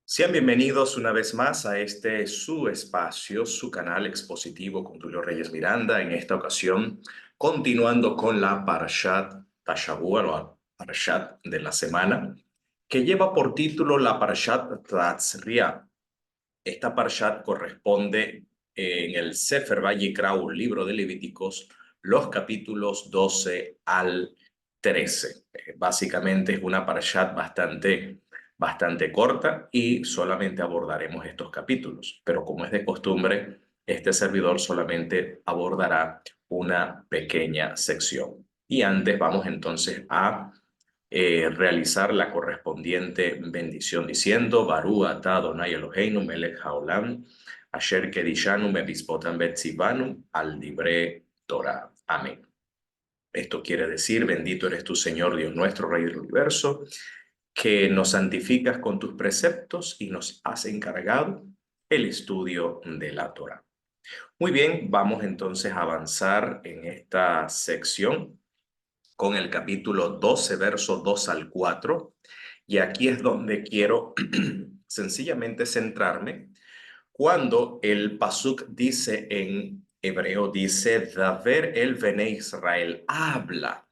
Sean bienvenidos una vez más a este su espacio, su canal expositivo con Tulio Reyes Miranda. En esta ocasión, continuando con la Parashat Tashavua, o la Parashat de la semana, que lleva por título la Parashat Tatzriah. Esta Parashat corresponde en el Sefer Vayikra, un libro de Levíticos, los capítulos 12 al 13. Básicamente es una Parashat bastante corta y solamente abordaremos estos capítulos. Pero como es de costumbre, este servidor solamente abordará una pequeña sección. Y antes vamos entonces a realizar la correspondiente bendición diciendo: Barú atah Adonai Eloheinu melech haolam, asher kedishanu mevispotam betzivanu al dibre Torah. Amén. Esto quiere decir: bendito eres tú, Señor Dios nuestro, Rey del universo, que nos santificas con tus preceptos y nos has encargado el estudio de la Torah. Muy bien, vamos entonces a avanzar en esta sección con el capítulo 12, verso 2 al 4. Y aquí es donde quiero sencillamente centrarme cuando el pasuk dice en hebreo, dice, Daver el Bene Israel, habla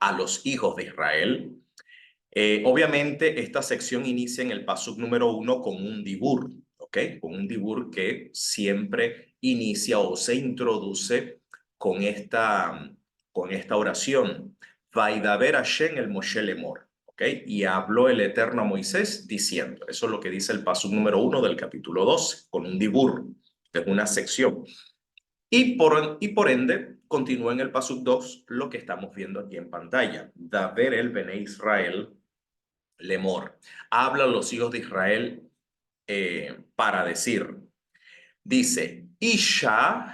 a los hijos de Israel. Obviamente esta sección inicia en el pasuk número 1 con un dibur, ¿ok? Con un dibur que siempre inicia o se introduce con esta oración. Vaidaber Hashem el Moshe Lemor, ¿ok? Y habló el Eterno a Moisés diciendo, eso es lo que dice el pasuk número 1 del capítulo 12, con un dibur, que es una sección. Y por ende, continúa en el pasuk 2 lo que estamos viendo aquí en pantalla. Daber el Bene Israel Lemor. Habla a los hijos de Israel para decir, dice, Isha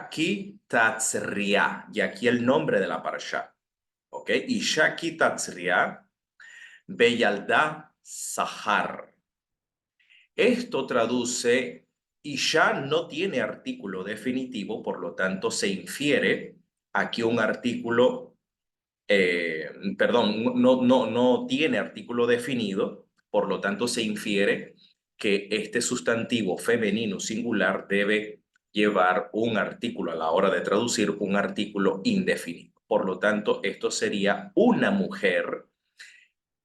ki tatzriah, y aquí el nombre de la parasha, ¿ok? Isha ki tatzriah, beyalda sahar. Esto traduce, Isha no tiene artículo definitivo, por lo tanto se infiere aquí un artículo, perdón, no tiene artículo definido, por lo tanto se infiere que este sustantivo femenino singular debe llevar un artículo a la hora de traducir, un artículo indefinido. Por lo tanto, esto sería una mujer.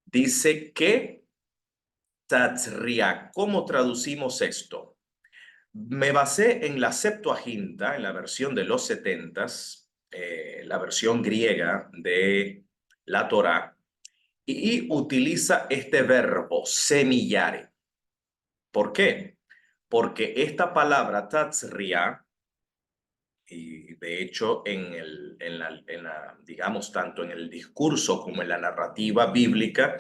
Dice que Tatzriah. ¿Cómo traducimos esto? Me basé en la Septuaginta, en la versión de los setentas, la versión griega de la Torá, y utiliza este verbo, semillare. ¿Por qué? Porque esta palabra tatzriah, y de hecho digamos, tanto en el discurso como en la narrativa bíblica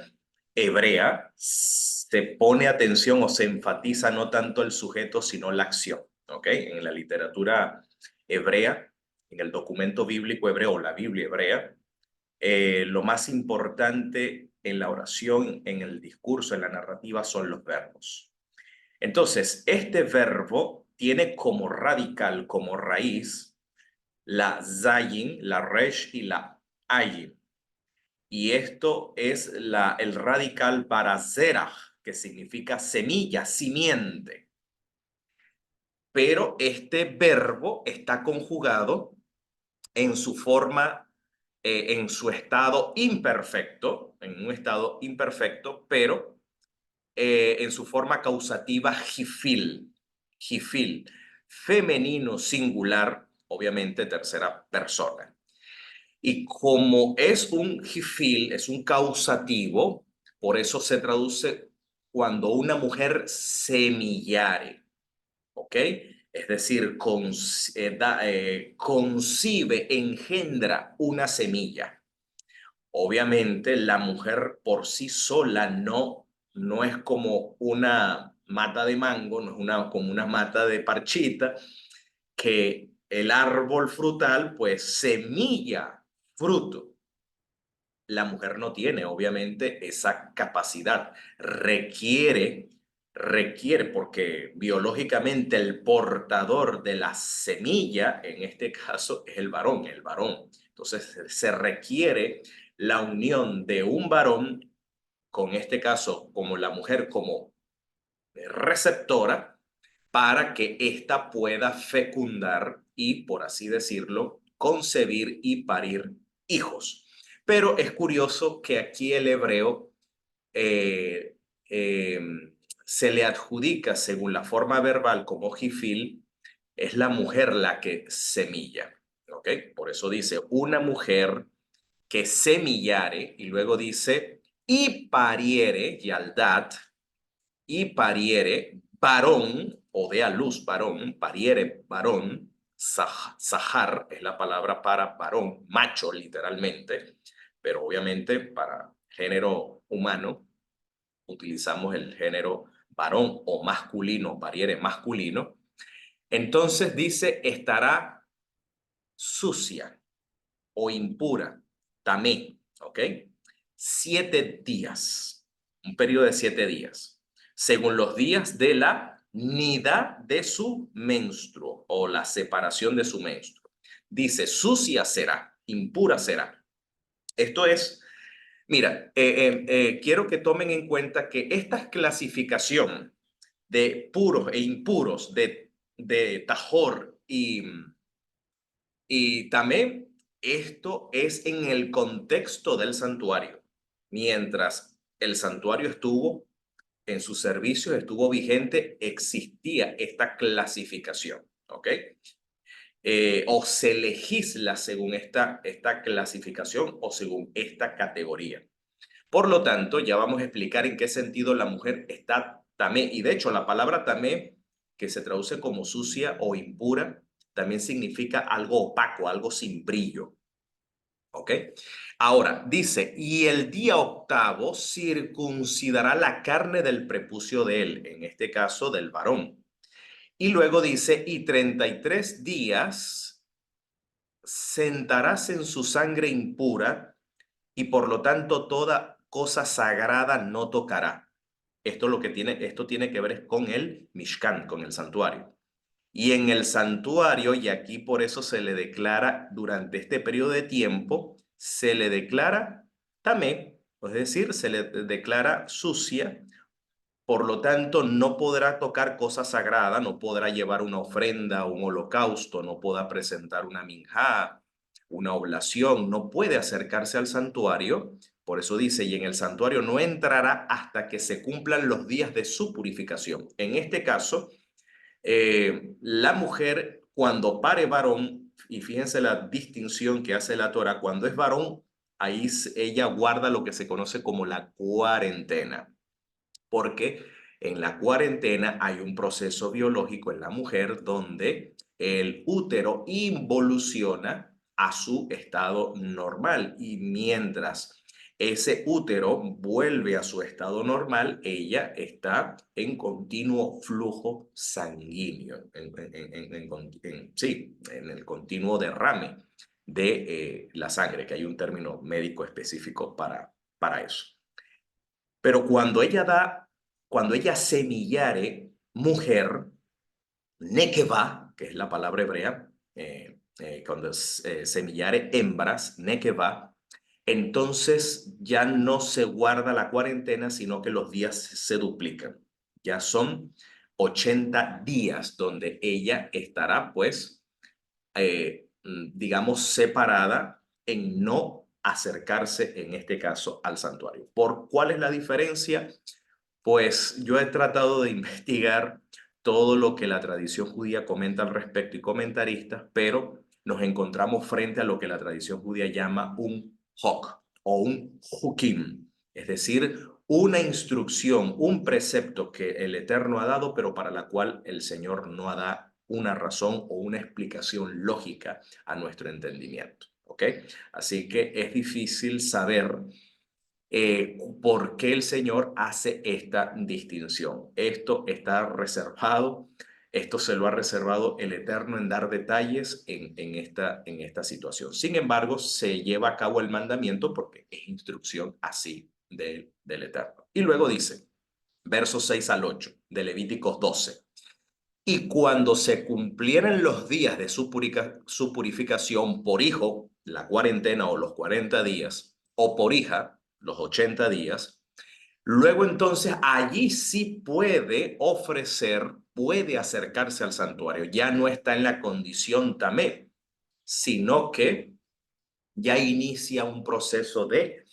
hebrea, se pone atención o se enfatiza no tanto el sujeto, sino la acción, ¿ok? En la literatura hebrea, en el documento bíblico hebreo, la Biblia hebrea, lo más importante en la oración, en el discurso, en la narrativa, son los verbos. Entonces, este verbo tiene como radical, como raíz, la zayin, la resh y la ayin. Y esto es el radical para zerah, que significa semilla, simiente. Pero este verbo está conjugado en su forma, en su estado imperfecto, en un estado imperfecto, pero en su forma causativa jifil, femenino singular, obviamente tercera persona. Y como es un jifil, es un causativo, por eso se traduce cuando una mujer semillare, ¿ok? Es decir, concibe, engendra una semilla. Obviamente la mujer por sí sola no es como una mata de mango, no es como una mata de parchita, que el árbol frutal pues semilla fruto. La mujer no tiene obviamente esa capacidad, requiere porque biológicamente el portador de la semilla en este caso es el varón. Entonces se requiere la unión de un varón con este caso, como la mujer como receptora, para que ésta pueda fecundar y, por así decirlo, concebir y parir hijos. Pero es curioso que aquí el hebreo eh, eh, se le adjudica, según la forma verbal, como jifil, es la mujer la que semilla. ¿Ok? Por eso dice, una mujer que semillare, y luego dice, y pariere, yaldad, y pariere varón, o dé a luz varón, pariere varón, sahar es la palabra para varón, macho literalmente, pero obviamente para género humano utilizamos el género varón o masculino, pariere masculino. Entonces dice, estará sucia o impura, tamé, ¿ok? 7 días, un periodo de 7 días, según los días de la nida de su menstruo o la separación de su menstruo. Dice, sucia será, impura será. Esto es, mira, quiero que tomen en cuenta que esta clasificación de puros e impuros, de tajor y también esto es en el contexto del santuario. Mientras el santuario estuvo en sus servicios, estuvo vigente, existía esta clasificación, ¿ok? O se legisla según esta clasificación o según esta categoría. Por lo tanto, ya vamos a explicar en qué sentido la mujer está tamé. Y de hecho, la palabra tamé, que se traduce como sucia o impura, también significa algo opaco, algo sin brillo. ¿Ok? Ahora, dice, y el día octavo circuncidará la carne del prepucio de él, en este caso del varón. Y luego dice, y 33 días sentarás en su sangre impura y por lo tanto toda cosa sagrada no tocará. Esto tiene que ver con el Mishkan, con el santuario. Y en el santuario, y aquí por eso se le declara, durante este periodo de tiempo, se le declara tamé, es decir, se le declara sucia, por lo tanto no podrá tocar cosa sagrada, no podrá llevar una ofrenda, un holocausto, no podrá presentar una minjá, una oblación, no puede acercarse al santuario. Por eso dice, y en el santuario no entrará hasta que se cumplan los días de su purificación. En este caso, la mujer cuando pare varón, y fíjense la distinción que hace la Torah, cuando es varón, ahí ella guarda lo que se conoce como la cuarentena, porque en la cuarentena hay un proceso biológico en la mujer donde el útero involuciona a su estado normal y mientras ese útero vuelve a su estado normal, ella está en continuo flujo sanguíneo, sí, en el continuo derrame de la sangre, que hay un término médico específico para eso. Pero cuando ella semillare mujer, nekeva, que es la palabra hebrea, cuando semillare hembras, nekeva, entonces ya no se guarda la cuarentena, sino que los días se duplican. Ya son 80 días donde ella estará, pues, digamos, separada en no acercarse, en este caso, al santuario. ¿Por cuál es la diferencia? Pues yo he tratado de investigar todo lo que la tradición judía comenta al respecto y comentaristas, pero nos encontramos frente a lo que la tradición judía llama un hok o un hukim, es decir, una instrucción, un precepto que el Eterno ha dado, pero para la cual el Señor no ha dado una razón o una explicación lógica a nuestro entendimiento. ¿Ok? Así que es difícil saber por qué el Señor hace esta distinción. Esto está reservado, esto se lo ha reservado el Eterno en dar detalles en esta situación. Sin embargo, se lleva a cabo el mandamiento porque es instrucción así del Eterno. Y luego dice, versos 6 al 8 de Levíticos 12. Y cuando se cumplieran los días de su purificación por hijo, la cuarentena o los 40 días, o por hija, los 80 días, Luego entonces allí sí puede ofrecer, puede acercarse al santuario. Ya no está en la condición tamé, sino que ya inicia un proceso de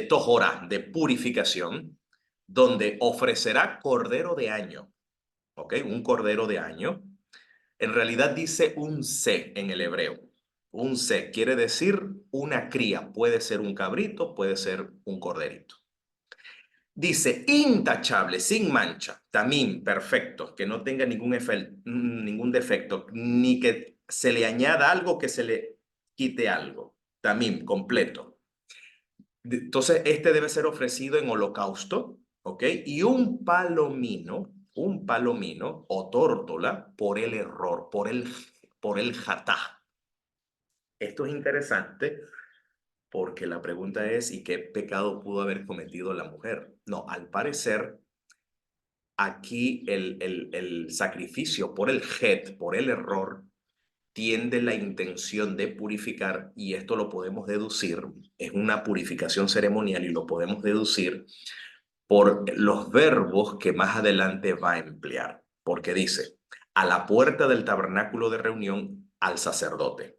tojorá, de purificación, donde ofrecerá cordero de año, ¿ok? Un cordero de año. En realidad dice un se en el hebreo. Un se quiere decir una cría. Puede ser un cabrito, puede ser un corderito. Dice intachable, sin mancha, tamín, perfecto, que no tenga ningún defecto, ni que se le añada algo, que se le quite algo. Tamín, completo. Entonces, este debe ser ofrecido en holocausto, ¿ok? Y un palomino o tórtola por el error, por el jatá. Esto es interesante porque la pregunta es, ¿y qué pecado pudo haber cometido la mujer? No, al parecer, aquí el sacrificio por el het, por el error, tiende la intención de purificar, y esto lo podemos deducir, es una purificación ceremonial y lo podemos deducir por los verbos que más adelante va a emplear, porque dice, a la puerta del tabernáculo de reunión al sacerdote,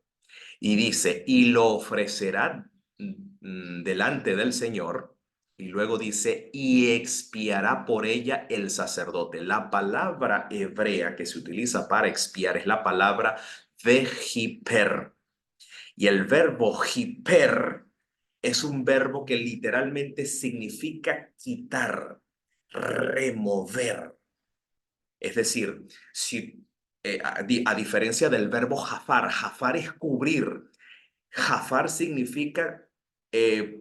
y dice, y lo ofrecerá delante del Señor, y luego dice, y expiará por ella el sacerdote. La palabra hebrea que se utiliza para expiar es la palabra vejiper, y el verbo hiper es un verbo que literalmente significa quitar, remover. Es decir, si, a diferencia del verbo jafar, jafar es cubrir. Jafar significa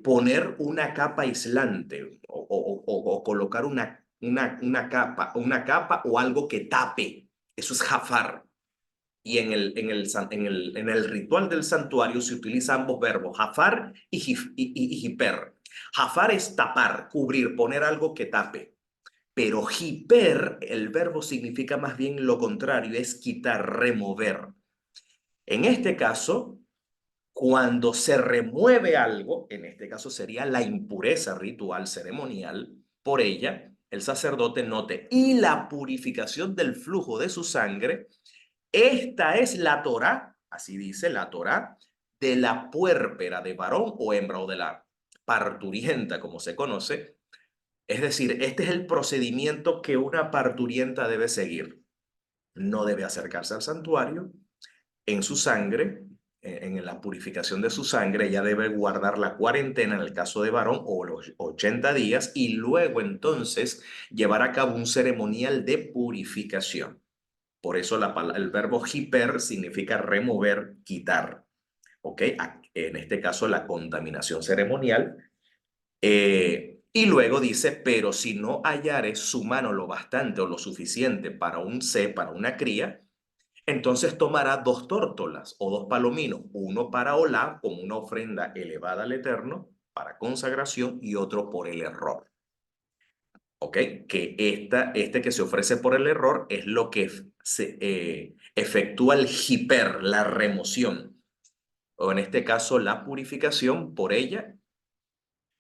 poner una capa aislante o colocar una capa o algo que tape. Eso es jafar. Y en el ritual del santuario se utilizan ambos verbos, jafar y hiper. Jafar es tapar, cubrir, poner algo que tape. Pero hiper, el verbo significa más bien lo contrario, es quitar, remover. En este caso, cuando se remueve algo, en este caso sería la impureza ritual ceremonial, por ella, el sacerdote note, y la purificación del flujo de su sangre. Esta es la Torá, así dice la Torá, de la puérpera de varón o hembra, o de la parturienta, como se conoce. Es decir, este es el procedimiento que una parturienta debe seguir. No debe acercarse al santuario. En su sangre, en la purificación de su sangre, ella debe guardar la cuarentena en el caso de varón, o los 80 días, y luego entonces llevar a cabo un ceremonial de purificación. Por eso el verbo hiper significa remover, quitar, ¿ok? En este caso, la contaminación ceremonial. Y luego dice, pero si no hallare su mano lo bastante o lo suficiente para un para una cría, entonces tomará 2 tórtolas o 2 palominos, uno para Olá, como una ofrenda elevada al Eterno, para consagración, y otro por el error. ¿Ok? Que este que se ofrece por el error es lo que se efectúa el hiper, la remoción, o en este caso la purificación por ella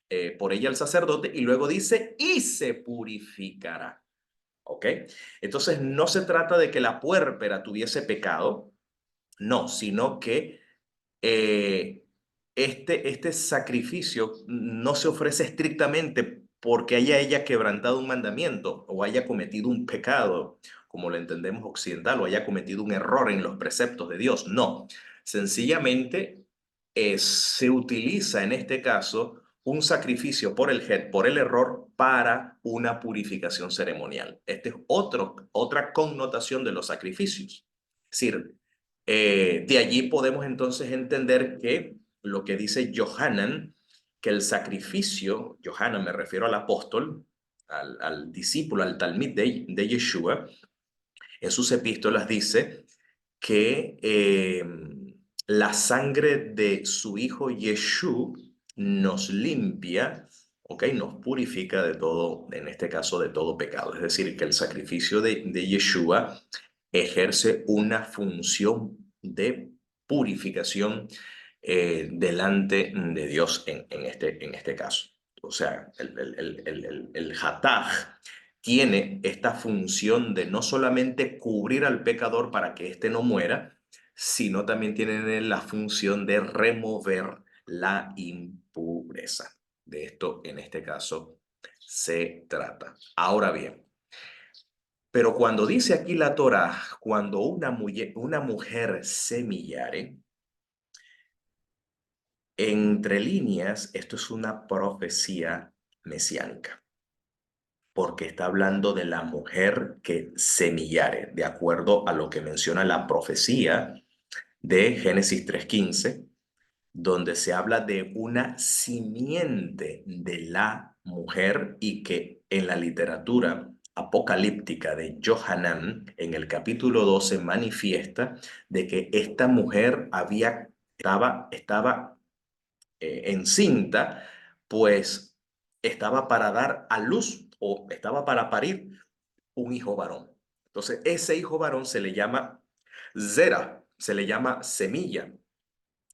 el sacerdote, y luego dice, y se purificará. ¿Ok? Entonces no se trata de que la puérpera tuviese pecado, no, sino que eh, este sacrificio no se ofrece estrictamente porque haya ella quebrantado un mandamiento o haya cometido un pecado, como lo entendemos occidental, o haya cometido un error en los preceptos de Dios. No, sencillamente se utiliza en este caso un sacrificio por el por el error, para una purificación ceremonial. Esta es otra connotación de los sacrificios. Es decir, de allí podemos entonces entender que lo que dice Johanan, que el sacrificio, Johanan me refiero al apóstol, al discípulo, al talmid de Yeshua, en sus epístolas dice que la sangre de su hijo Yeshua nos limpia, ¿ok? Nos purifica de todo, en este caso de todo pecado. Es decir, que el sacrificio de Yeshua ejerce una función de purificación delante de Dios en este caso. o sea, el Hataj tiene esta función de no solamente cubrir al pecador para que éste no muera, sino también tiene la función de remover la impureza. De esto, en este caso, se trata. Ahora bien, pero cuando dice aquí la Torá, cuando una mujer semillare, entre líneas, esto es una profecía mesiánica, porque está hablando de la mujer que semillare, de acuerdo a lo que menciona la profecía de Génesis 3:15, donde se habla de una simiente de la mujer y que en la literatura apocalíptica de Johanán, en el capítulo 12, manifiesta de que esta mujer estaba encinta, pues estaba para dar a luz o estaba para parir un hijo varón. Entonces, ese hijo varón se le llama zera, se le llama semilla,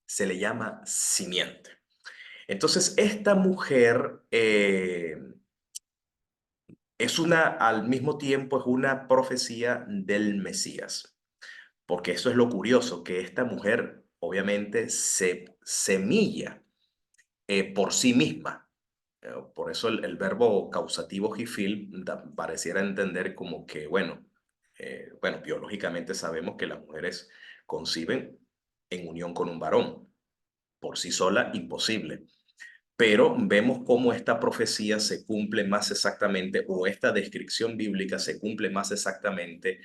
se le llama simiente. Entonces, esta mujer al mismo tiempo, es una profecía del Mesías, porque eso es lo curioso, que esta mujer obviamente se semilla por sí misma. Por eso el verbo causativo jifil pareciera entender como que, bueno, biológicamente sabemos que las mujeres conciben en unión con un varón. Por sí sola, imposible. Pero vemos cómo esta profecía se cumple más exactamente, o esta descripción bíblica se cumple más exactamente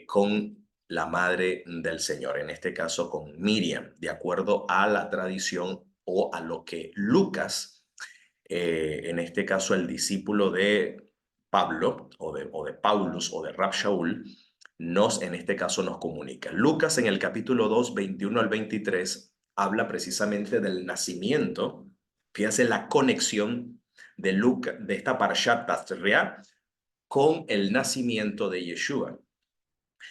con la madre del Señor, en este caso con Miriam, de acuerdo a la tradición o a lo que Lucas, en este caso el discípulo de Pablo o de Paulus o de Rab Shaul, en este caso nos comunica. Lucas en el capítulo 2, 21 al 23, habla precisamente del nacimiento. Fíjense la conexión de esta Parshat Tazria con el nacimiento de Yeshua.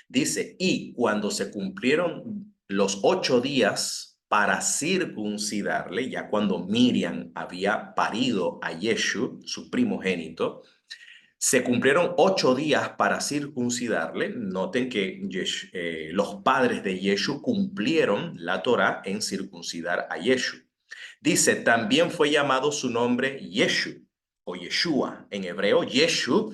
Dice, y cuando se cumplieron los 8 días para circuncidarle, ya cuando Miriam había parido a Yeshu, su primogénito, se cumplieron 8 días para circuncidarle. Noten que los padres de Yeshu cumplieron la Torá en circuncidar a Yeshu. Dice, también fue llamado su nombre Yeshu o Yeshua. En hebreo, Yeshu,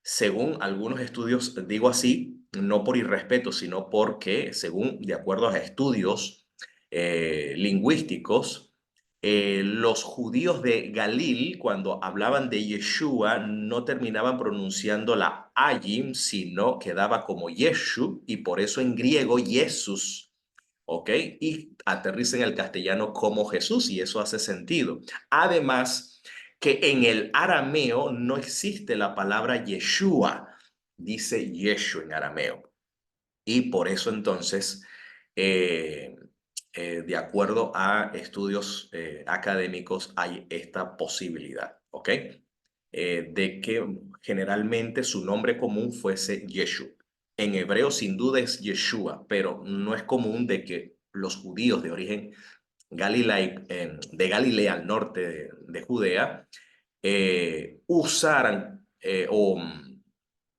según algunos estudios, digo así, no por irrespeto, sino porque, según, de acuerdo a estudios lingüísticos, los judíos de Galil, cuando hablaban de Yeshua, no terminaban pronunciando la ayim, sino quedaba como Yeshu, y por eso en griego, Jesús, ¿ok? Y aterriza en el castellano como Jesús, y eso hace sentido. Además, que en el arameo no existe la palabra Yeshua, dice Yeshu en arameo. Y por eso entonces, eh, de acuerdo a estudios académicos, hay esta posibilidad, ¿ok? De que generalmente su nombre común fuese Yeshu. En hebreo sin duda es Yeshua, pero no es común de que los judíos de origen de Galilea al norte de Judea usaran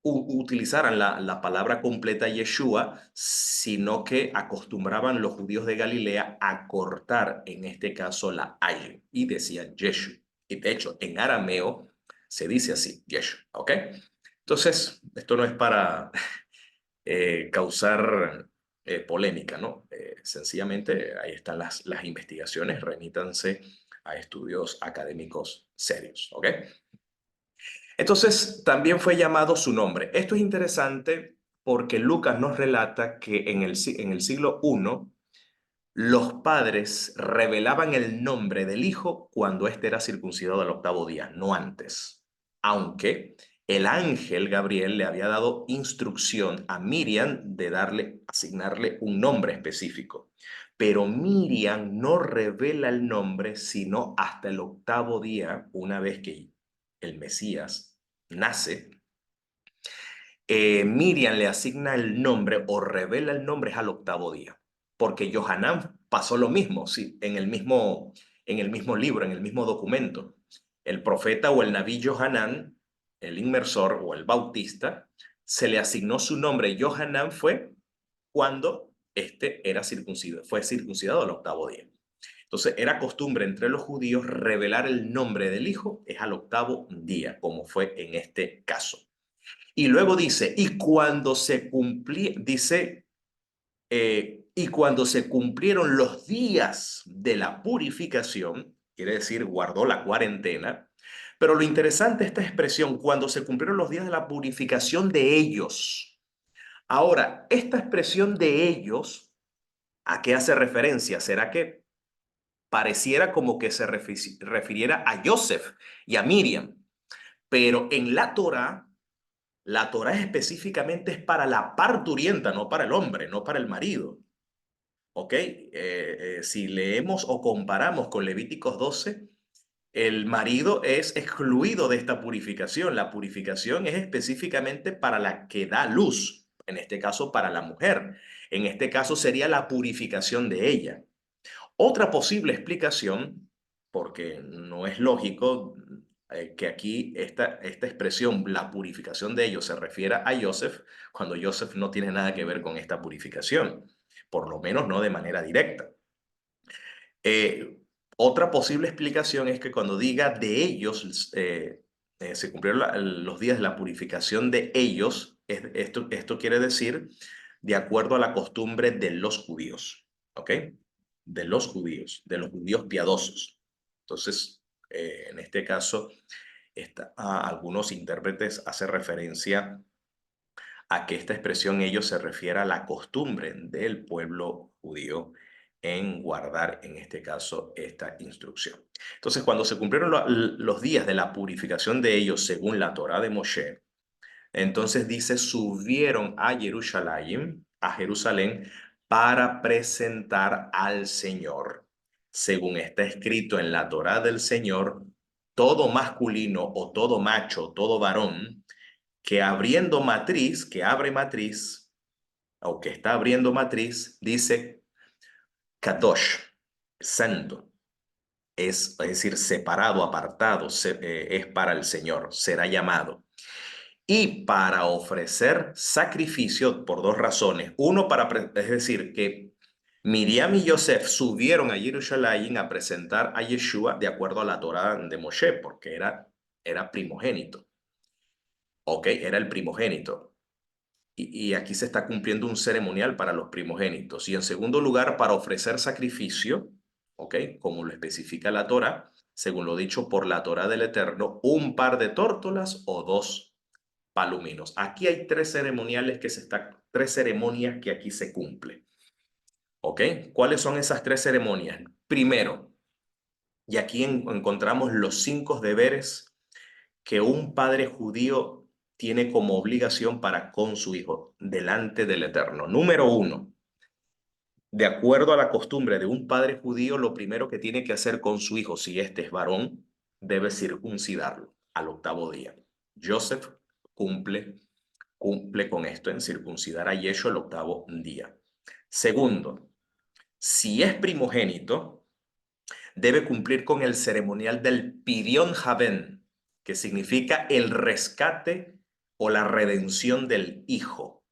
utilizaran la palabra completa Yeshua, sino que acostumbraban los judíos de Galilea a cortar, en este caso, la ayin, y decían Yeshu. Y de hecho, en arameo se dice así, Yeshu, ¿ok? Entonces, esto no es para causar polémica, ¿no? Sencillamente, ahí están las investigaciones, remítanse a estudios académicos serios, ¿ok? Entonces, también fue llamado su nombre. Esto es interesante porque Lucas nos relata que en el siglo I, los padres revelaban el nombre del hijo cuando éste era circuncidado al 8º día, no antes. Aunque el ángel Gabriel le había dado instrucción a Miriam de asignarle un nombre específico. Pero Miriam no revela el nombre sino hasta el 8º día, una vez que el Mesías nace. Miriam le asigna el nombre o revela el nombre al 8º día, porque Johanán pasó lo mismo, sí, en el mismo libro, en el mismo documento. el profeta o el Naví Johanán, el inmersor o el bautista, se le asignó su nombre. Johanán fue cuando era fue circuncidado al octavo día. Entonces era costumbre entre los judíos revelar el nombre del hijo es al octavo día, como fue en este caso. Y luego dice, y cuando se cumplieron los días de la purificación, quiere decir, guardó la cuarentena, pero lo interesante es esta expresión, cuando se cumplieron los días de la purificación de ellos. Ahora, esta expresión de ellos, ¿a qué hace referencia? ¿Será que pareciera como que se refiriera a Joseph y a Miriam? Pero en la Torá específicamente es para la parturienta, no para el hombre, no para el marido. ¿Ok? Si leemos o comparamos con Levíticos 12, el marido es excluido de esta purificación. La purificación es específicamente para la que da luz, en este caso para la mujer. En este caso sería la purificación de ella. Otra posible explicación, porque no es lógico que aquí esta expresión, la purificación de ellos, se refiera a Joseph, cuando Joseph no tiene nada que ver con esta purificación, por lo menos no de manera directa. Eh, Otra posible explicación es que cuando diga de ellos, se cumplieron los días de la purificación de ellos, esto quiere decir de acuerdo a la costumbre de los judíos, ¿ok? De los judíos piadosos. Entonces, en este caso, algunos intérpretes hacen referencia a que esta expresión ellos se refiere a la costumbre del pueblo judío en guardar, en este caso, esta instrucción. Entonces, cuando se cumplieron los días de la purificación de ellos según la Torá de Moshe, entonces dice, subieron a Jerusalén, para presentar al Señor. Según está escrito en la Torá del Señor, todo masculino o todo macho, todo varón, que abriendo matriz, que abre matriz, o que está abriendo matriz, dice Kadosh, santo. Es decir, separado, apartado, es para el Señor, será llamado. Y para ofrecer sacrificio por dos razones. Uno, es decir, que Miriam y Yosef subieron a Jerusalén a presentar a Yeshua de acuerdo a la Torá de Moshe, porque era primogénito. ¿Ok? Era el primogénito. Y aquí se está cumpliendo un ceremonial para los primogénitos. Y en segundo lugar, para ofrecer sacrificio, ¿ok? Como lo especifica la Torá, según lo dicho por la Torá del Eterno, un par de tórtolas o dos paluminos. Aquí hay tres ceremonias que aquí se cumplen. ¿Ok? ¿Cuáles son esas tres ceremonias? Primero, y aquí encontramos los 5 deberes que un padre judío tiene como obligación para con su hijo delante del Eterno. Número 1, de acuerdo a la costumbre de un padre judío, lo primero que tiene que hacer con su hijo, si este es varón, debe circuncidarlo al octavo día. Joseph cumple con esto en circuncidar a Yeshua el octavo día. Segundo, si es primogénito, debe cumplir con el ceremonial del Pidyon Haben, que significa el rescate o la redención del hijo.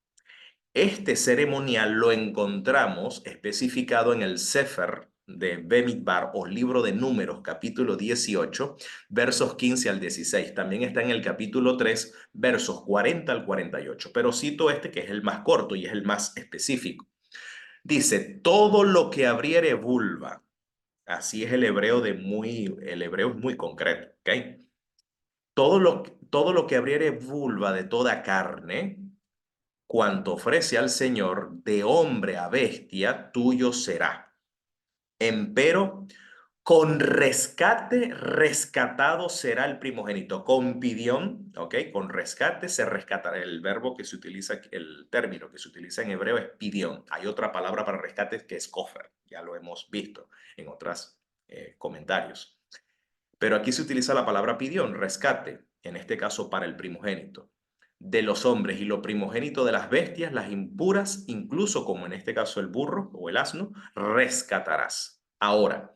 Este ceremonial lo encontramos especificado en el Sefer de Bemidbar o libro de Números, capítulo 18, versos 15 al 16. También está en el capítulo 3, versos 40 al 48. Pero cito este que es el más corto y es el más específico. Dice, todo lo que abriere vulva. Así es el hebreo es muy concreto, ¿ok? Todo lo que abriere vulva de toda carne, cuanto ofrece al Señor, de hombre a bestia, tuyo será. Empero, con rescate, rescatado será el primogénito. Con pidión, ¿ok? Con rescate se rescatará. El verbo que se utiliza, el término que se utiliza en hebreo es pidión. Hay otra palabra para rescate que es kofer. Ya lo hemos visto en otros comentarios. Pero aquí se utiliza la palabra pidión, rescate, en este caso para el primogénito de los hombres y lo primogénito de las bestias, las impuras, incluso como en este caso el burro o el asno, rescatarás. Ahora,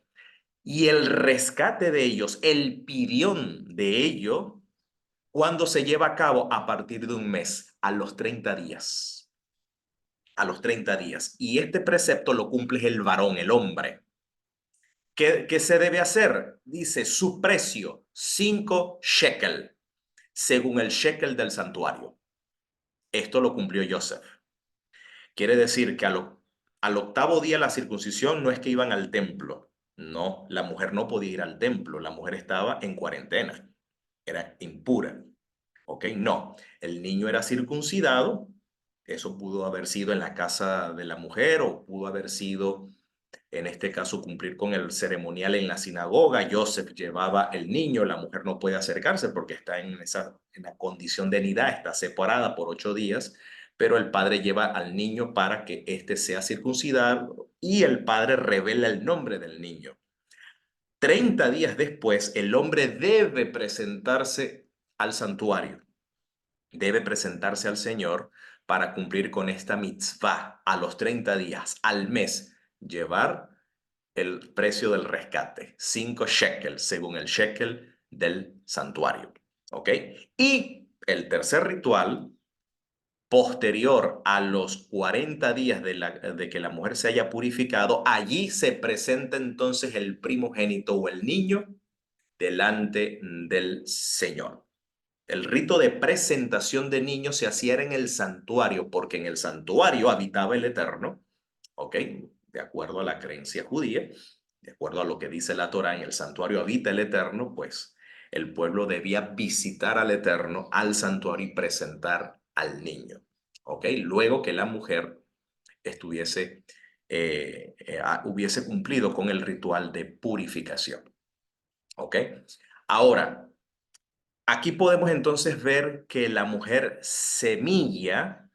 Y el rescate de ellos, el pirión de ello, ¿cuándo se lleva a cabo? A partir de un mes, a los 30 días. A los 30 días. Y este precepto lo cumple el varón, el hombre. ¿Qué se debe hacer? Dice, su precio, 5 shekel, según el shekel del santuario. Esto lo cumplió Joseph. Quiere decir que al octavo día la circuncisión no es que iban al templo. No, la mujer no podía ir al templo. La mujer estaba en cuarentena. Era impura. ¿Ok? No, el niño era circuncidado. Eso pudo haber sido en la casa de la mujer o pudo haber sido, en este caso, cumplir con el ceremonial en la sinagoga. Joseph llevaba el niño, la mujer no puede acercarse porque está en la condición de nidad, está separada por 8 días, pero el padre lleva al niño para que éste sea circuncidado y el padre revela el nombre del niño. 30 días después, el hombre debe presentarse al santuario, debe presentarse al Señor para cumplir con esta mitzvah a los 30 días, al mes, llevar el precio del rescate, 5 shekels, según el shekel del santuario. ¿Ok? Y el tercer ritual, posterior a los 40 días de que la mujer se haya purificado, allí se presenta entonces el primogénito o el niño delante del Señor. El rito de presentación de niños se hacía en el santuario, porque en el santuario habitaba el Eterno, ¿ok? De acuerdo a la creencia judía, de acuerdo a lo que dice la Torá, en el santuario habita el Eterno, pues el pueblo debía visitar al Eterno, al santuario y presentar al niño, ¿ok? Luego que la mujer estuviese, hubiese cumplido con el ritual de purificación, ¿ok? Ahora, aquí podemos entonces ver que la mujer semilla,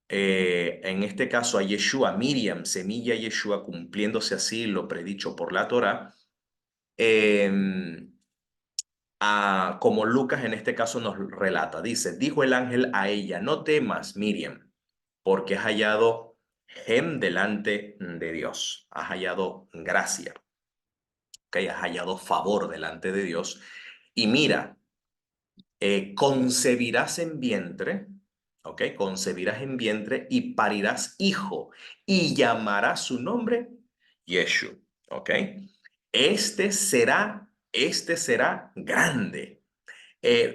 en este caso a Yeshua, Miriam, semilla a Yeshua, cumpliéndose así lo predicho por la Torá, eh, como Lucas en este caso nos relata. Dice, dijo el ángel a ella, no temas, Miriam, porque has hallado gem delante de Dios, has hallado gracia, que has hallado favor delante de Dios. Y mira, concebirás en vientre, ¿ok? Concebirás en vientre y parirás hijo y llamarás su nombre Yeshu, ¿ok? Este será grande.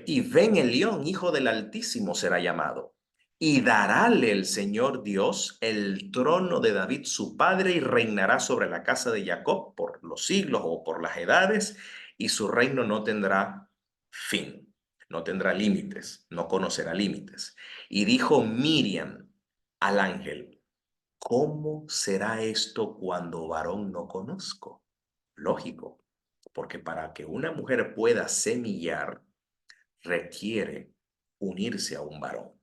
Y ven el león, hijo del Altísimo será llamado. Y darále el Señor Dios el trono de David su padre y reinará sobre la casa de Jacob por los siglos o por las edades y su reino no tendrá fin, no tendrá límites, no conocerá límites. Y dijo Miriam al ángel, ¿cómo será esto cuando varón no conozco? Lógico, porque para que una mujer pueda semillar, requiere unirse a un varón.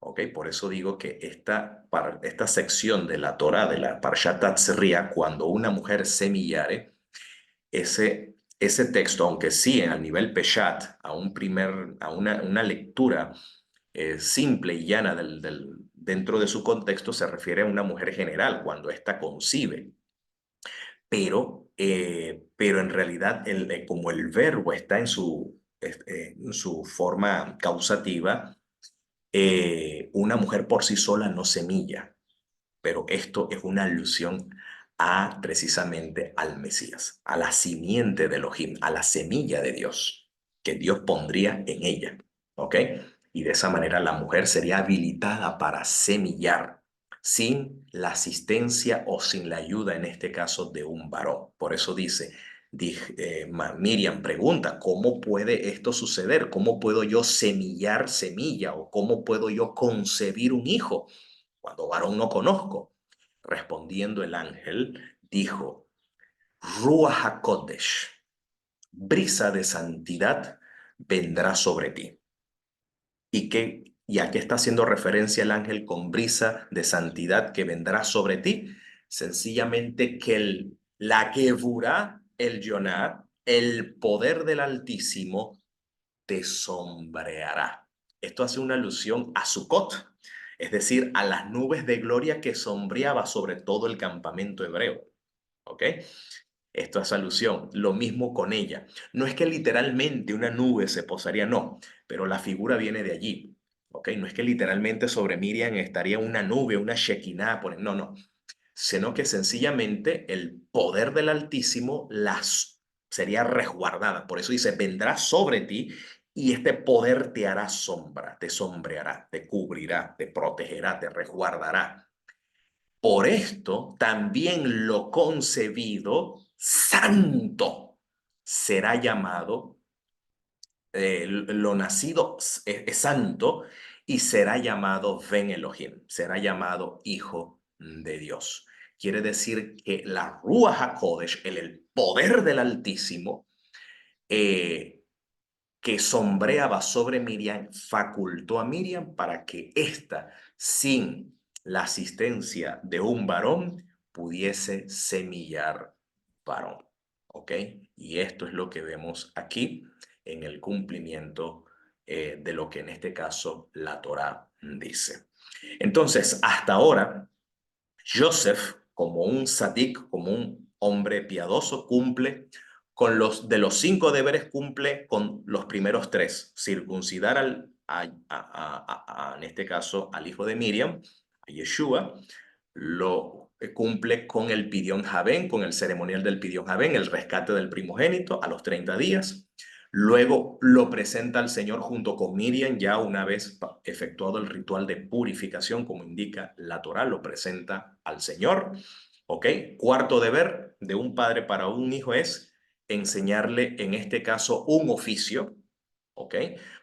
¿Ok? Por eso digo que esta sección de la Torá, de la Parshat Tatzriah, cuando una mujer semillare, ese texto, aunque sí en al nivel Peshat, a una lectura simple y llana dentro de su contexto, se refiere a una mujer general, cuando ésta concibe. Pero en realidad, como el verbo está en su forma causativa, una mujer por sí sola no semilla, pero esto es una alusión a precisamente al Mesías, a la simiente de Elohim, a la semilla de Dios, que Dios pondría en ella, ¿ok? Y de esa manera la mujer sería habilitada para semillar sin la asistencia o sin la ayuda, en este caso, de un varón. Por eso dice, Miriam pregunta, ¿cómo puede esto suceder? ¿Cómo puedo yo semillar semilla o cómo puedo yo concebir un hijo cuando varón no conozco? Respondiendo el ángel, dijo, Ruach HaKodesh, brisa de santidad, vendrá sobre ti. ¿Y a qué está haciendo referencia el ángel con brisa de santidad que vendrá sobre ti? Sencillamente que la Gevurá, el Yoná, el poder del Altísimo, te sombreará. Esto hace una alusión a Sukkot, es decir, a las nubes de gloria que sombreaba sobre todo el campamento hebreo. ¿Ok? Esto es alusión. Lo mismo con ella. No es que literalmente una nube se posaría, no, pero la figura viene de allí. ¿Ok? No es que literalmente sobre Miriam estaría una nube, una Shekinah, no, no, sino que sencillamente el poder del Altísimo las sería resguardada. Por eso dice, vendrá sobre ti y este poder te hará sombra, te sombreará, te cubrirá, te protegerá, te resguardará. Por esto también lo concebido santo será llamado, lo nacido es santo y será llamado Ben Elohim, será llamado hijo de Dios. Quiere decir que la Ruach HaKodesh, el poder del Altísimo, eh, que sombreaba sobre Miriam, facultó a Miriam para que ésta, sin la asistencia de un varón, pudiese semillar varón. ¿Ok? Y esto es lo que vemos aquí en el cumplimiento de lo que en este caso la Torá dice. Entonces, hasta ahora, Joseph, como un sadik, como un hombre piadoso, cumple con los 5 deberes, cumple con los primeros 3. Circuncidar en este caso, al hijo de Miriam, a Yeshua, lo cumple con el Pidyon Haben, con el ceremonial del Pidyon Haben, el rescate del primogénito a los 30 días. Luego lo presenta al Señor junto con Miriam, ya una vez efectuado el ritual de purificación, como indica la Torá, lo presenta al Señor. ¿Ok? Cuarto deber de un padre para un hijo es enseñarle, en este caso, un oficio. ¿Ok?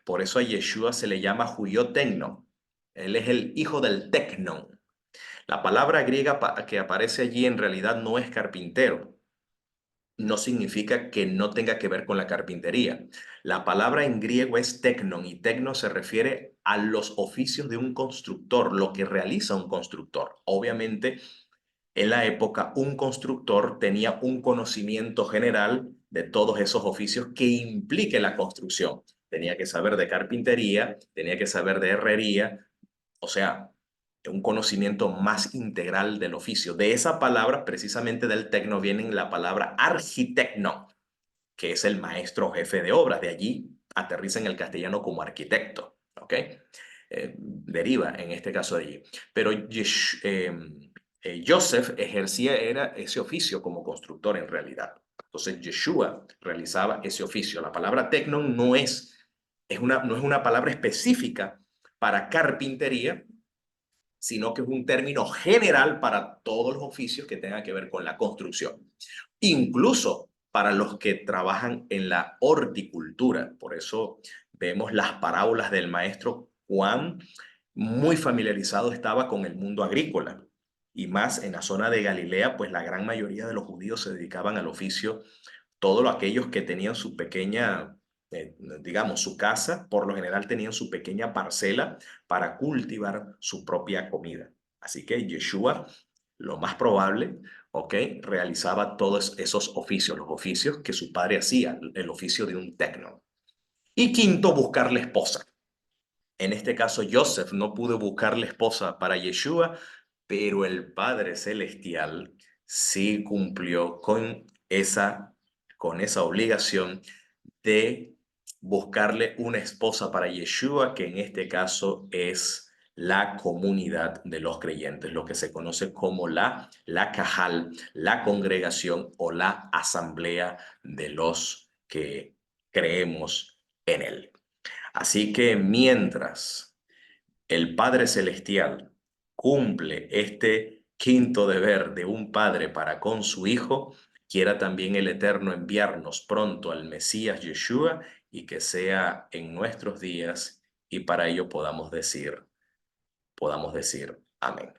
Por eso a Yeshua se le llama Juyotecnon. Él es el hijo del tecnon. La palabra griega que aparece allí en realidad no es carpintero, no significa que no tenga que ver con la carpintería. La palabra en griego es tecnon y tecno se refiere a los oficios de un constructor, lo que realiza un constructor. Obviamente, en la época, un constructor tenía un conocimiento general de todos esos oficios que implique la construcción. Tenía que saber de carpintería, tenía que saber de herrería, o sea, un conocimiento más integral del oficio. De esa palabra, precisamente del tecno, viene la palabra arquitecno, que es el maestro jefe de obras. De allí aterriza en el castellano como arquitecto, ¿ok? Deriva en este caso de allí. Pero Joseph era ese oficio como constructor en realidad. Entonces Yeshua realizaba ese oficio. La palabra tecno no es una palabra específica para carpintería, sino que es un término general para todos los oficios que tengan que ver con la construcción, incluso para los que trabajan en la horticultura. Por eso vemos las parábolas del maestro Juan, muy familiarizado estaba con el mundo agrícola. Y más en la zona de Galilea, pues la gran mayoría de los judíos se dedicaban al oficio, todos aquellos que tenían su pequeña, digamos, su casa, por lo general tenían su pequeña parcela para cultivar su propia comida. Así que Yeshua, lo más probable, ¿ok? Realizaba todos esos oficios, los oficios que su padre hacía, el oficio de un tecno. Y quinto, buscarle esposa. En este caso, Joseph no pudo buscarle esposa para Yeshua, pero el Padre Celestial sí cumplió con esa obligación de buscarle una esposa para Yeshua, que en este caso es la comunidad de los creyentes, lo que se conoce como la Cajal, la congregación o la asamblea de los que creemos en él. Así que mientras el Padre Celestial cumple este quinto deber de un padre para con su hijo, quiera también el Eterno enviarnos pronto al Mesías Yeshua y que sea en nuestros días y para ello podamos decir amén.